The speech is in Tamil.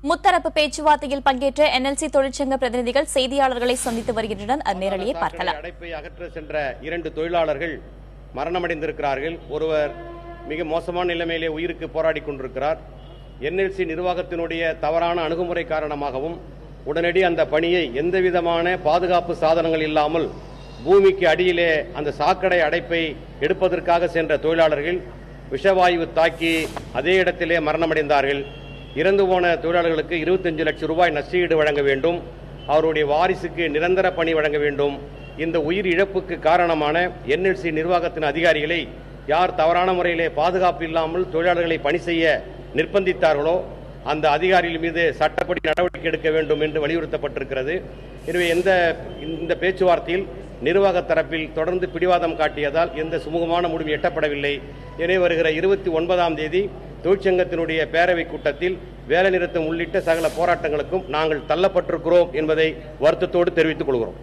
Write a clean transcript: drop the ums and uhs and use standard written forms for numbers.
முத்தரப்பு பேச்சுவார்த்தையில் பங்கேற்ற NLC தொழிற்சங்க பிரதிநிதிகள் செய்தியாளர்களை சந்தித்து வருகின்றனர். அந்நேரலையை பார்க்கலாம். அடைப்பை அகற்ற சென்ற 2 தொழிலாளர்கள் மரணமடைந்திருக்கிறார்கள். ஒருவர் மிக மோசமான நிலைமையிலே உயிருக்கு போராடி கொண்டிருக்கிறார். NLC நிர்வாகத்தினுடைய தவறான அணுகுமுறை காரணமாகவும் உடனடி அந்த பணியை எந்தவிதமான பாதுகாப்பு சாதனங்கள் இல்லாமல் பூமிக்கு அடியிலே அந்த சாக்கடை அடைப்பை எடுப்பதற்காக சென்ற தொழிலாளர்கள் விஷவாயு தாக்கி அதே இடத்திலே மரணமடைந்தார்கள். இறந்து போன தொழிலாளர்களுக்கு 25 லட்சம் ரூபாய் நஷ்டஈடு வழங்க வேண்டும். அவருடைய வாரிசுக்கு நிரந்தர பணி வழங்க வேண்டும். இந்த உயிர் இழப்புக்கு காரணமான NLC நிர்வாகத்தின் அதிகாரிகளை யார் தவறான முறையிலே பாதுகாப்பு இல்லாமல் தொழிலாளர்களை பணி செய்ய நிர்பந்தித்தார்களோ அந்த அதிகாரிகள் மீது சட்டப்படி நடவடிக்கை எடுக்க வேண்டும் என்று வலியுறுத்தப்பட்டிருக்கிறது. எனவே இந்த பேச்சுவார்த்தையில் நிர்வாக தரப்பில் தொடர்ந்து பிடிவாதம் காட்டியதால் எந்த சுமூகமான முடிவு எட்டப்படவில்லை. எனவே வருகிற 29ஆம் தேதி தொழிற்சங்கத்தினுடைய பேரவை கூட்டத்தில் வேலைநிறுத்தம் உள்ளிட்ட சகல போராட்டங்களுக்கும் நாங்கள் தள்ளப்பட்டிருக்கிறோம் என்பதை வருத்தத்தோடு தெரிவித்துக் கொள்கிறோம்.